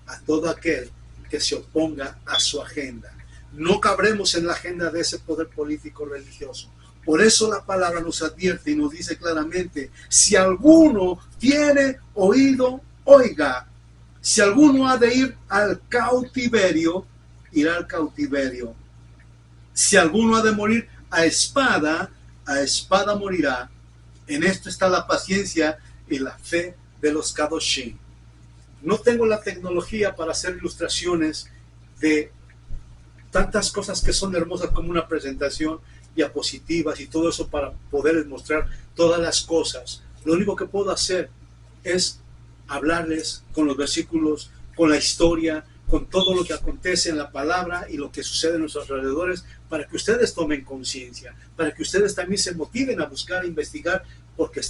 a todo aquel que se oponga a su agenda. No cabremos en la agenda de ese poder político religioso. Por eso la palabra nos advierte y nos dice claramente: si alguno tiene oído, oiga. Si alguno ha de ir al cautiverio, irá al cautiverio. Si alguno ha de morir a espada morirá. En esto está la paciencia y la fe de los Kadoshim. No tengo la tecnología para hacer ilustraciones de tantas cosas que son hermosas como una presentación, diapositivas y todo eso para poderles mostrar todas las cosas. Lo único que puedo hacer es hablarles con los versículos, con la historia, con todo lo que acontece en la palabra y lo que sucede en nuestros alrededores, para que ustedes tomen conciencia, para que ustedes también se motiven a buscar, a investigar, porque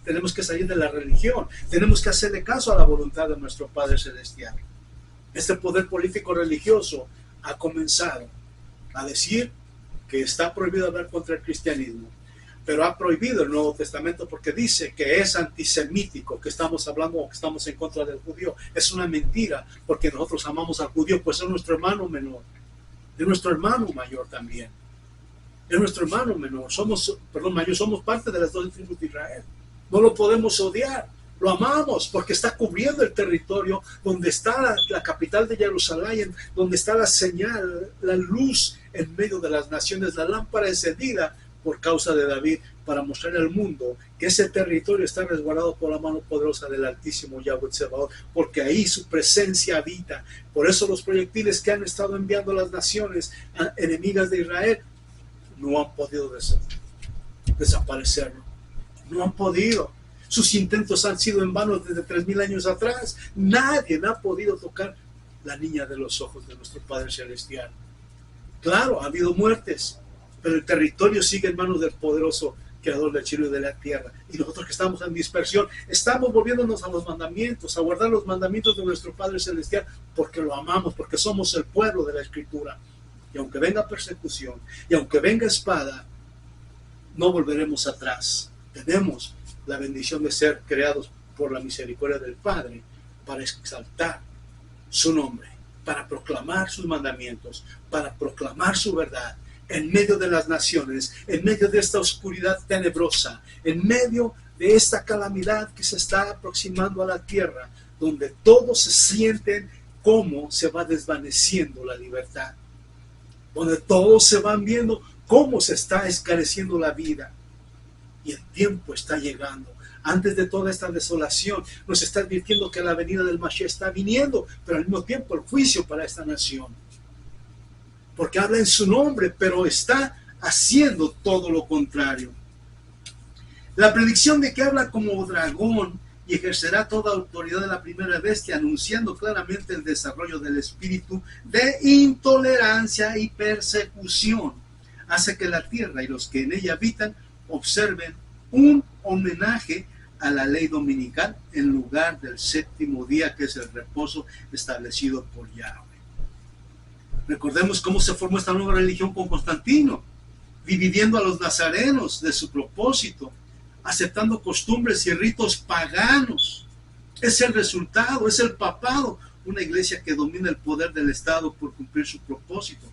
tenemos que salir de la religión, tenemos que hacerle caso a la voluntad de nuestro Padre Celestial. Este poder político religioso ha comenzado a decir que está prohibido hablar contra el cristianismo, pero ha prohibido el Nuevo Testamento porque dice que es antisemítico, que estamos hablando o que estamos en contra del judío. Es una mentira, porque nosotros amamos al judío, pues es nuestro hermano menor, es nuestro hermano mayor también, es nuestro hermano menor, somos parte de las 12 tribus de Israel. No lo podemos odiar, lo amamos porque está cubriendo el territorio donde está la capital de Jerusalén, donde está la señal, la luz en medio de las naciones, la lámpara encendida por causa de David, para mostrar al mundo que ese territorio está resguardado por la mano poderosa del Altísimo Yahweh Tsebaot, porque ahí su presencia habita. Por eso los proyectiles que han estado enviando las naciones enemigas de Israel no han podido desaparecerlo. No han podido. Sus intentos han sido en vano desde 3000 años atrás. Nadie ha podido tocar la niña de los ojos de nuestro Padre Celestial. Claro, ha habido muertes, pero el territorio sigue en manos del poderoso Creador del cielo y de la tierra. Y nosotros que estamos en dispersión, estamos volviéndonos a los mandamientos, a guardar los mandamientos de nuestro Padre Celestial, porque lo amamos, porque somos el pueblo de la Escritura. Y aunque venga persecución, y aunque venga espada, no volveremos atrás. Tenemos la bendición de ser creados por la misericordia del Padre para exaltar su nombre, para proclamar sus mandamientos, para proclamar su verdad en medio de las naciones, en medio de esta oscuridad tenebrosa, en medio de esta calamidad que se está aproximando a la tierra, donde todos se sienten cómo se va desvaneciendo la libertad, donde todos se van viendo cómo se está escareciendo la vida. Y el tiempo está llegando. Antes de toda esta desolación, nos está advirtiendo que la venida del Mashiach está viniendo, pero al mismo tiempo el juicio para esta nación. Porque habla en su nombre, pero está haciendo todo lo contrario. La predicción de que habla como dragón y ejercerá toda autoridad de la primera bestia, anunciando claramente el desarrollo del espíritu de intolerancia y persecución, hace que la tierra y los que en ella habitan observen un homenaje a la ley dominical en lugar del séptimo día, que es el reposo establecido por Yahweh. Recordemos cómo se formó esta nueva religión con Constantino, dividiendo a los nazarenos de su propósito, aceptando costumbres y ritos paganos. Es el resultado, es el papado, una iglesia que domina el poder del Estado por cumplir su propósito.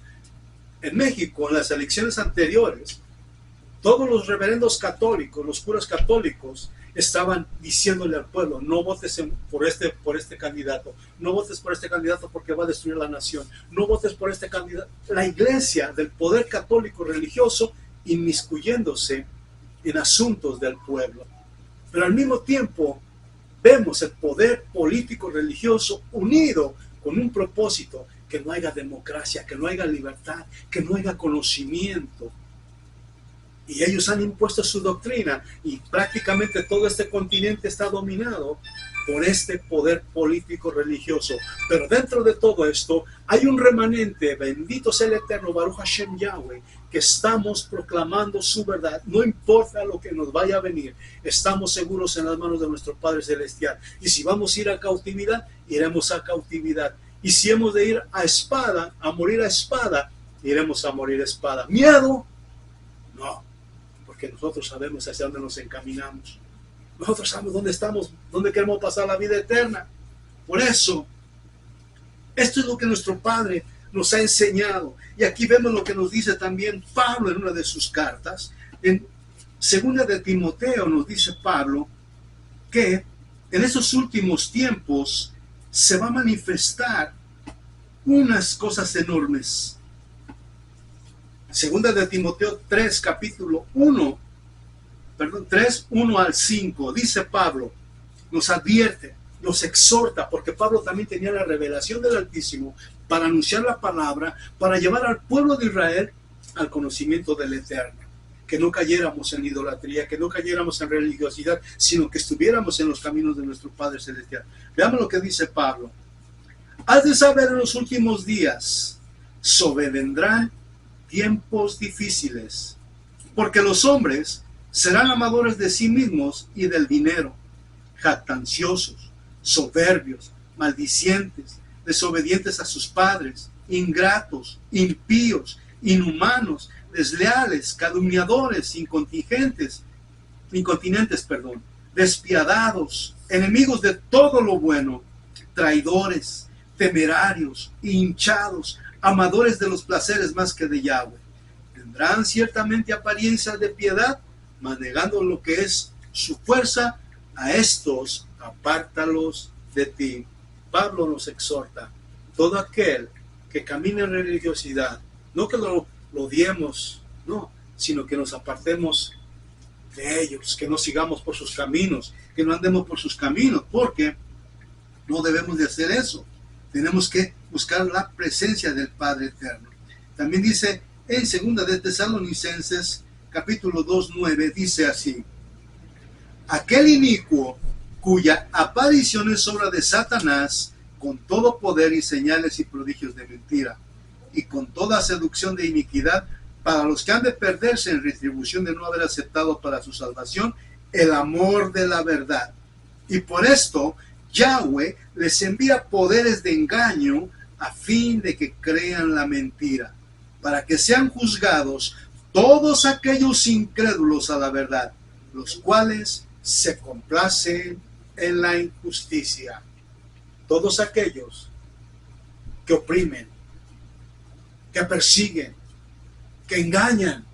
En México, en las elecciones anteriores, todos los reverendos católicos, los curas católicos, estaban diciéndole al pueblo: no votes por este candidato, no votes por este candidato porque va a destruir la nación, no votes por este candidato. La iglesia del poder católico religioso inmiscuyéndose en asuntos del pueblo. Pero al mismo tiempo vemos el poder político religioso unido con un propósito: que no haya democracia, que no haya libertad, que no haya conocimiento. Y ellos han impuesto su doctrina, y prácticamente todo este continente está dominado por este poder político religioso. Pero dentro de todo esto hay un remanente, bendito sea el Eterno, Baruch Hashem Yahweh, que estamos proclamando su verdad. No importa lo que nos vaya a venir, estamos seguros en las manos de nuestro Padre Celestial. Y si vamos a ir a cautividad, iremos a cautividad. Y si hemos de ir a espada, a morir a espada, iremos a morir a espada. ¿Miedo? No. Que nosotros sabemos hacia dónde nos encaminamos. Nosotros sabemos dónde estamos, dónde queremos pasar la vida eterna. Por eso, esto es lo que nuestro Padre nos ha enseñado. Y aquí vemos lo que nos dice también Pablo en una de sus cartas. En segunda de Timoteo nos dice Pablo que en esos últimos tiempos se va a manifestar unas cosas enormes. Segunda de Timoteo 3, capítulo 1, 3, 1 al 5, dice Pablo, nos advierte, nos exhorta, porque Pablo también tenía la revelación del Altísimo para anunciar la palabra, para llevar al pueblo de Israel al conocimiento del Eterno, que no cayéramos en idolatría, que no cayéramos en religiosidad, sino que estuviéramos en los caminos de nuestro Padre Celestial. Veamos lo que dice Pablo. Has de saber en los últimos días sobrevendrán tiempos difíciles, porque los hombres serán amadores de sí mismos y del dinero, jactanciosos, soberbios, maldicientes, desobedientes a sus padres, ingratos, impíos, inhumanos, desleales, calumniadores, incontinentes, despiadados, enemigos de todo lo bueno, traidores, temerarios, hinchados, amadores de los placeres más que de Yahweh. Tendrán ciertamente apariencia de piedad, mas negando lo que es su fuerza, a estos apártalos de ti. Pablo nos exhorta, todo aquel que camina en religiosidad, no que lo odiemos, no, sino que nos apartemos de ellos, que no sigamos por sus caminos, que no andemos por sus caminos, porque no debemos de hacer eso. Tenemos que buscar la presencia del Padre Eterno. También dice en 2 de Tesalonicenses, capítulo 2:9, dice así: aquel inicuo cuya aparición es obra de Satanás, con todo poder y señales y prodigios de mentira, y con toda seducción de iniquidad, para los que han de perderse en retribución de no haber aceptado para su salvación el amor de la verdad. Y por esto Yahweh les envía poderes de engaño a fin de que crean la mentira, para que sean juzgados todos aquellos incrédulos a la verdad, los cuales se complacen en la injusticia. Todos aquellos que oprimen, que persiguen, que engañan,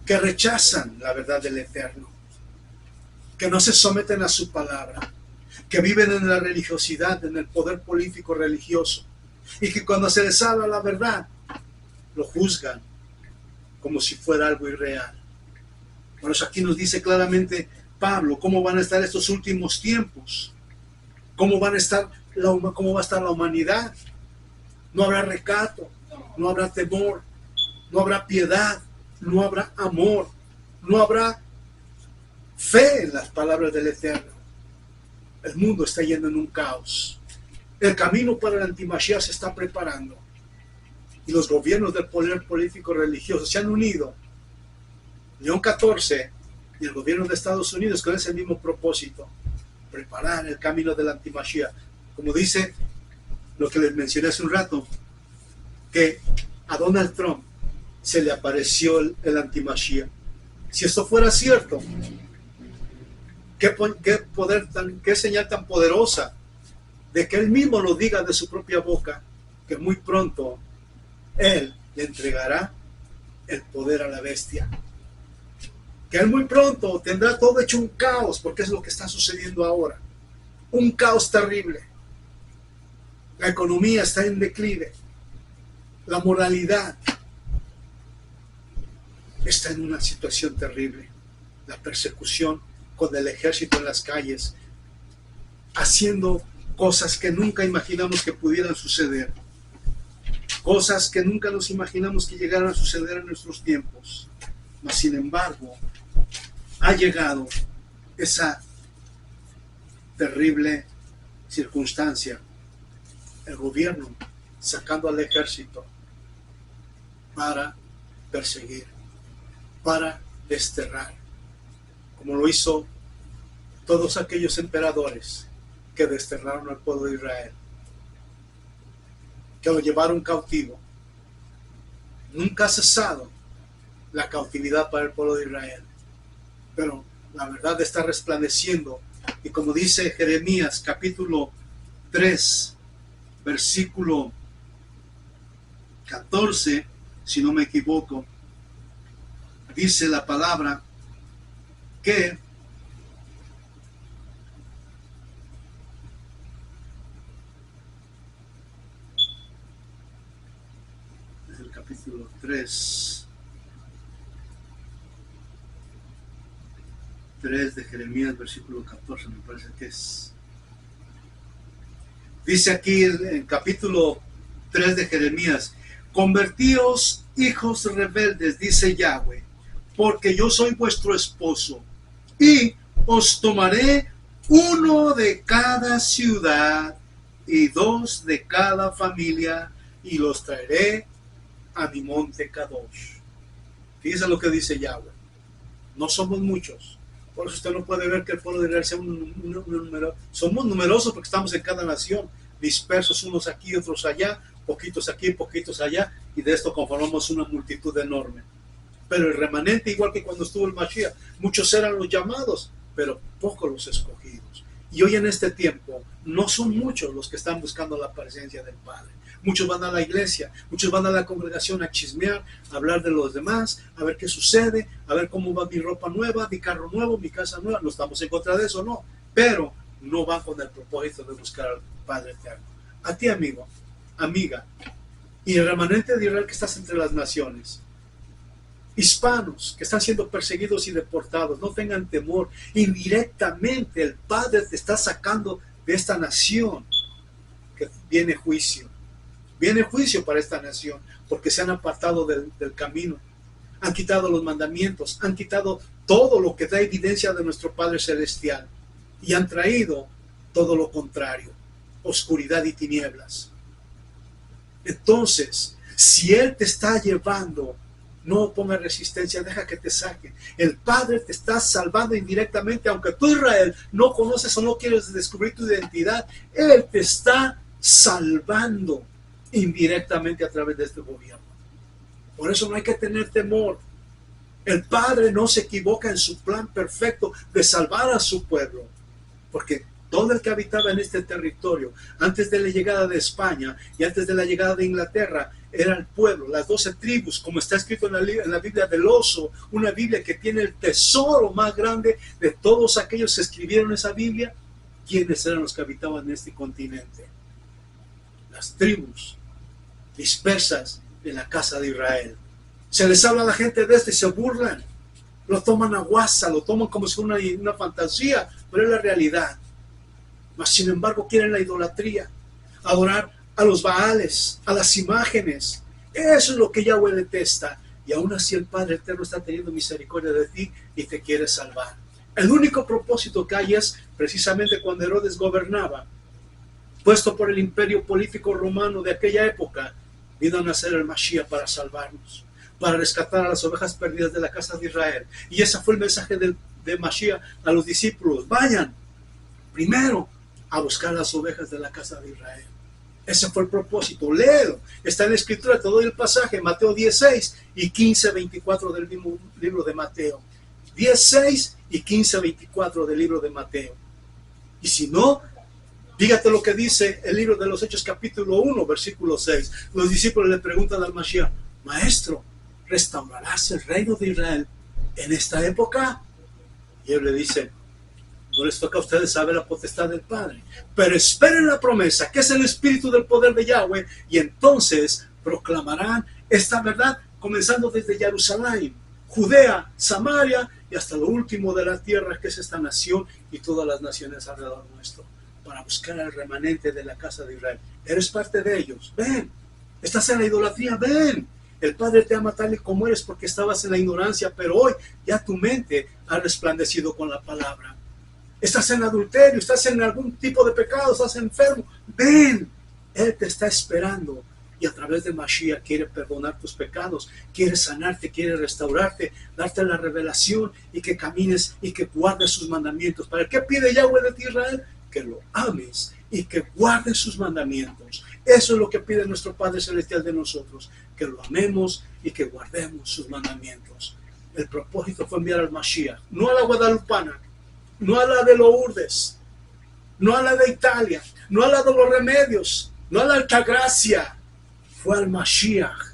que rechazan la verdad del Eterno, que no se someten a su palabra, que viven en la religiosidad, en el poder político religioso, y que cuando se les habla la verdad, lo juzgan como si fuera algo irreal. Por eso aquí nos dice claramente Pablo cómo van a estar estos últimos tiempos, cómo va a estar la humanidad. No habrá recato, no habrá temor, no habrá piedad, no habrá amor, no habrá fe en las palabras del Eterno. El mundo está yendo en un caos. El camino para el antimashiach se está preparando. Y los gobiernos del poder político religioso se han unido. León XIV y el gobierno de Estados Unidos con ese mismo propósito. Preparar el camino del antimashiach. Como dice lo que les mencioné hace un rato, que a Donald Trump se le apareció el antimashiach. Si esto fuera cierto, qué señal tan poderosa de que él mismo lo diga de su propia boca, que muy pronto él le entregará el poder a la bestia, que él muy pronto tendrá todo hecho un caos, porque es lo que está sucediendo ahora, un caos terrible. La economía está en declive, la moralidad está en una situación terrible, la persecución con el ejército en las calles, haciendo cosas que nunca imaginamos que pudieran suceder, cosas que nunca nos imaginamos que llegaran a suceder en nuestros tiempos. Mas sin embargo, ha llegado esa terrible circunstancia, el gobierno sacando al ejército para perseguir, para desterrar, como lo hizo todos aquellos emperadores que desterraron al pueblo de Israel, que lo llevaron cautivo. Nunca ha cesado la cautividad para el pueblo de Israel, pero la verdad está resplandeciendo, y como dice Jeremías capítulo 3 versículo 14, si no me equivoco, dice la palabra que es el capítulo 3 de Jeremías, versículo 14, me parece que es. Dice aquí en el capítulo 3 de Jeremías: convertíos, hijos rebeldes, dice Yahweh, porque yo soy vuestro esposo, y os tomaré uno de cada ciudad, y 2 de cada familia, y los traeré a mi monte Kadosh. Fíjense lo que dice Yahweh. No somos muchos. Por eso usted no puede ver que el pueblo de Israel sea un número. Somos numerosos porque estamos en cada nación, dispersos unos aquí, otros allá, poquitos aquí, poquitos allá, y de esto conformamos una multitud enorme. Pero el remanente, igual que cuando estuvo el Mashiach, muchos eran los llamados, pero pocos los escogidos. Y hoy en este tiempo, no son muchos los que están buscando la presencia del Padre. Muchos van a la iglesia, muchos van a la congregación a chismear, a hablar de los demás, a ver qué sucede, a ver cómo va mi ropa nueva, mi carro nuevo, mi casa nueva. No estamos en contra de eso, no. Pero no van con el propósito de buscar al Padre eterno. A ti, amigo, amiga, y el remanente de Israel que estás entre las naciones, hispanos que están siendo perseguidos y deportados, no tengan temor. Indirectamente el Padre te está sacando de esta nación, que viene juicio. Viene juicio para esta nación, porque se han apartado del camino. Han quitado los mandamientos, han quitado todo lo que da evidencia de nuestro Padre Celestial. Y han traído todo lo contrario, oscuridad y tinieblas. Entonces, si Él te está llevando, no ponga resistencia, deja que te saquen. El Padre te está salvando indirectamente, aunque tú, Israel, no conoces o no quieres descubrir tu identidad. Él te está salvando indirectamente a través de este gobierno. Por eso no hay que tener temor. El Padre no se equivoca en su plan perfecto de salvar a su pueblo, porque todo el que habitaba en este territorio antes de la llegada de España y antes de la llegada de Inglaterra era el pueblo, las 12 tribus, como está escrito en la Biblia del oso, una Biblia que tiene el tesoro más grande de todos aquellos que escribieron esa Biblia. ¿Quiénes eran los que habitaban en este continente? Las tribus dispersas de la casa de Israel. Se les habla a la gente de esto y se burlan, lo toman a guasa, lo toman como si fuera una fantasía, pero es la realidad. Mas sin embargo quieren la idolatría, adorar a los baales, a las imágenes. Eso es lo que Yahweh detesta, y aún así el Padre Eterno está teniendo misericordia de ti y te quiere salvar. El único propósito que hay es precisamente cuando Herodes gobernaba, puesto por el imperio político romano de aquella época, vino a nacer el Mashiach para salvarnos, para rescatar a las ovejas perdidas de la casa de Israel. Y ese fue el mensaje de Mashiach a los discípulos: vayan primero a buscar las ovejas de la casa de Israel. Ese fue el propósito. Léelo, está en la escritura, te doy el pasaje, Mateo 16 y 15:24 del mismo libro de Mateo. 16 y 15:24 del libro de Mateo. Y si no, fíjate lo que dice el libro de los Hechos capítulo 1, versículo 6. Los discípulos le preguntan al Mashiach: Maestro, ¿restaurarás el reino de Israel en esta época? Y él le dice: no les toca a ustedes saber la potestad del Padre, pero esperen la promesa, que es el espíritu del poder de Yahweh, y entonces proclamarán esta verdad, comenzando desde Jerusalén, Judea, Samaria y hasta lo último de la tierra, que es esta nación y todas las naciones alrededor nuestro, para buscar al remanente de la casa de Israel. Eres parte de ellos. Ven, estás en la idolatría, ven. El Padre te ama tal y como eres porque estabas en la ignorancia, pero hoy ya tu mente ha resplandecido con la palabra. Estás en adulterio, estás en algún tipo de pecado, estás enfermo. Ven, Él te está esperando. Y a través de Mashiach quiere perdonar tus pecados, quiere sanarte, quiere restaurarte, darte la revelación y que camines y que guardes sus mandamientos. ¿Para qué pide Yahweh de ti, Israel? Que lo ames y que guardes sus mandamientos. Eso es lo que pide nuestro Padre Celestial de nosotros, que lo amemos y que guardemos sus mandamientos. El propósito fue enviar al Mashiach, no a la guadalupana, no a la de Lourdes, no a la de Italia, no a la de los Remedios, no a la Altagracia. Fue al Mashiach,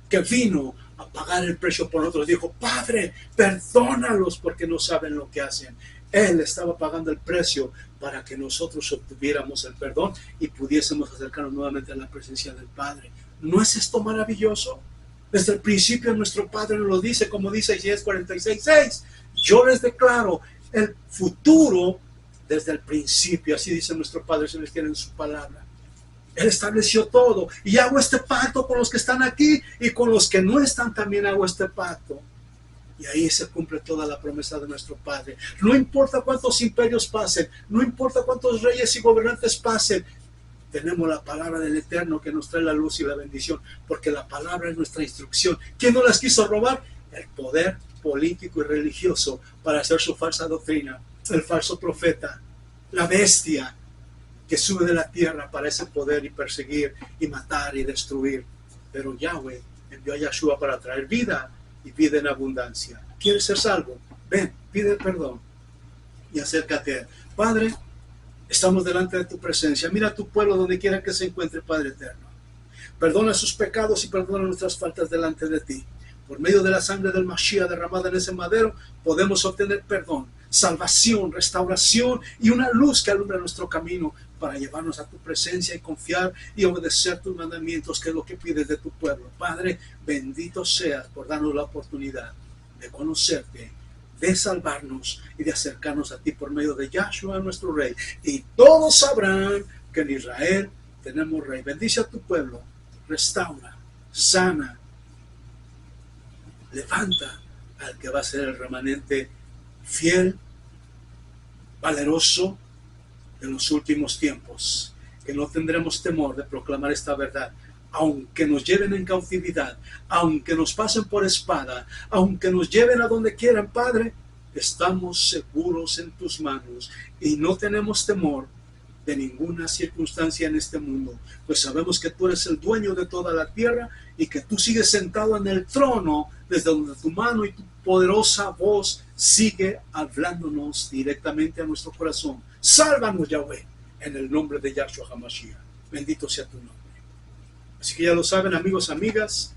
que vino a pagar el precio por nosotros. Dijo: Padre, perdónalos porque no saben lo que hacen. Él estaba pagando el precio para que nosotros obtuviéramos el perdón y pudiésemos acercarnos nuevamente a la presencia del Padre. ¿No es esto maravilloso? Desde el principio nuestro Padre nos lo dice, como dice Isaías 46:6. Yo les declaro el futuro desde el principio. Así dice nuestro Padre Celestial en su palabra. Él estableció todo. Y hago este pacto con los que están aquí y con los que no están también hago este pacto. Y ahí se cumple toda la promesa de nuestro Padre. No importa cuántos imperios pasen, no importa cuántos reyes y gobernantes pasen, Tenemos la palabra del Eterno que nos trae la luz y la bendición, porque la palabra es nuestra instrucción. ¿Quién no las quiso robar? El poder político y religioso para hacer su falsa doctrina. El falso profeta, la bestia que sube de la tierra para ese poder y perseguir y matar y destruir. Pero Yahweh envió a Yahshua para traer vida y vida en abundancia. ¿Quieres ser salvo? Ven, pide perdón y acércate a Él. Padre, estamos delante de tu presencia. Mira a tu pueblo donde quiera que se encuentre, Padre eterno. Perdona sus pecados y perdona nuestras faltas delante de ti. Por medio de la sangre del Mashiach derramada en ese madero, podemos obtener perdón, salvación, restauración y una luz que alumbra nuestro camino para llevarnos a tu presencia y confiar y obedecer tus mandamientos, que es lo que pides de tu pueblo. Padre, bendito seas por darnos la oportunidad de conocerte, de salvarnos y de acercarnos a ti por medio de Yahshua, nuestro Rey. Y todos sabrán que en Israel tenemos Rey. Bendice a tu pueblo, restaura, sana, levanta al que va a ser el remanente fiel, valeroso de los últimos tiempos, que no tendremos temor de proclamar esta verdad, aunque nos lleven en cautividad, aunque nos pasen por espada, aunque nos lleven a donde quieran, Padre, estamos seguros en tus manos y no tenemos temor de ninguna circunstancia en este mundo, pues sabemos que tú eres el dueño de toda la tierra y que tú sigues sentado en el trono, desde donde tu mano y tu poderosa voz sigue hablándonos directamente a nuestro corazón. Sálvanos, Yahweh, en el nombre de Yahshua HaMashiach. Bendito sea tu nombre. Así que ya lo saben, amigos, amigas,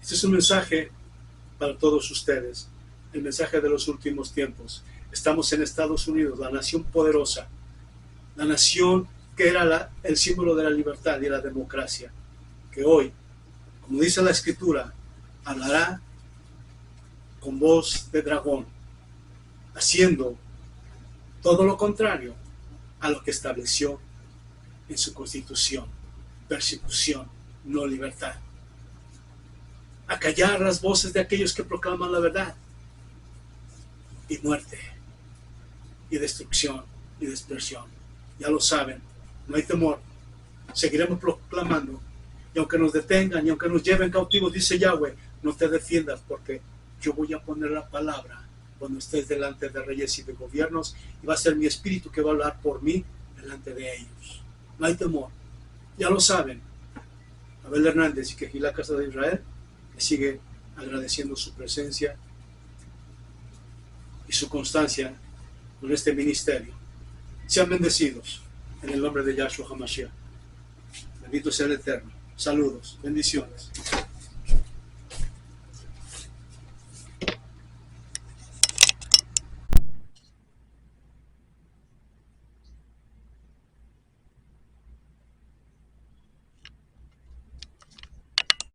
este es un mensaje para todos ustedes, el mensaje de los últimos tiempos. Estamos en Estados Unidos, la nación poderosa, la nación que era el símbolo de la libertad y la democracia, que hoy, como dice la Escritura, hablará con voz de dragón, haciendo todo lo contrario a lo que estableció en su constitución: persecución, no libertad. A callar las voces de aquellos que proclaman la verdad, y muerte, y destrucción, y dispersión. Ya lo saben, no hay temor, seguiremos proclamando, y aunque nos detengan, y aunque nos lleven cautivos, dice Yahweh, no te defiendas, porque yo voy a poner la palabra cuando estés delante de reyes y de gobiernos, y va a ser mi espíritu que va a hablar por mí delante de ellos. No hay temor, ya lo saben. Abel Hernández y Quejilá Casa de Israel le sigue agradeciendo su presencia y su constancia con este ministerio. Sean bendecidos en el nombre de Yahshua HaMashiach. Bendito sea el Eterno. Saludos, bendiciones.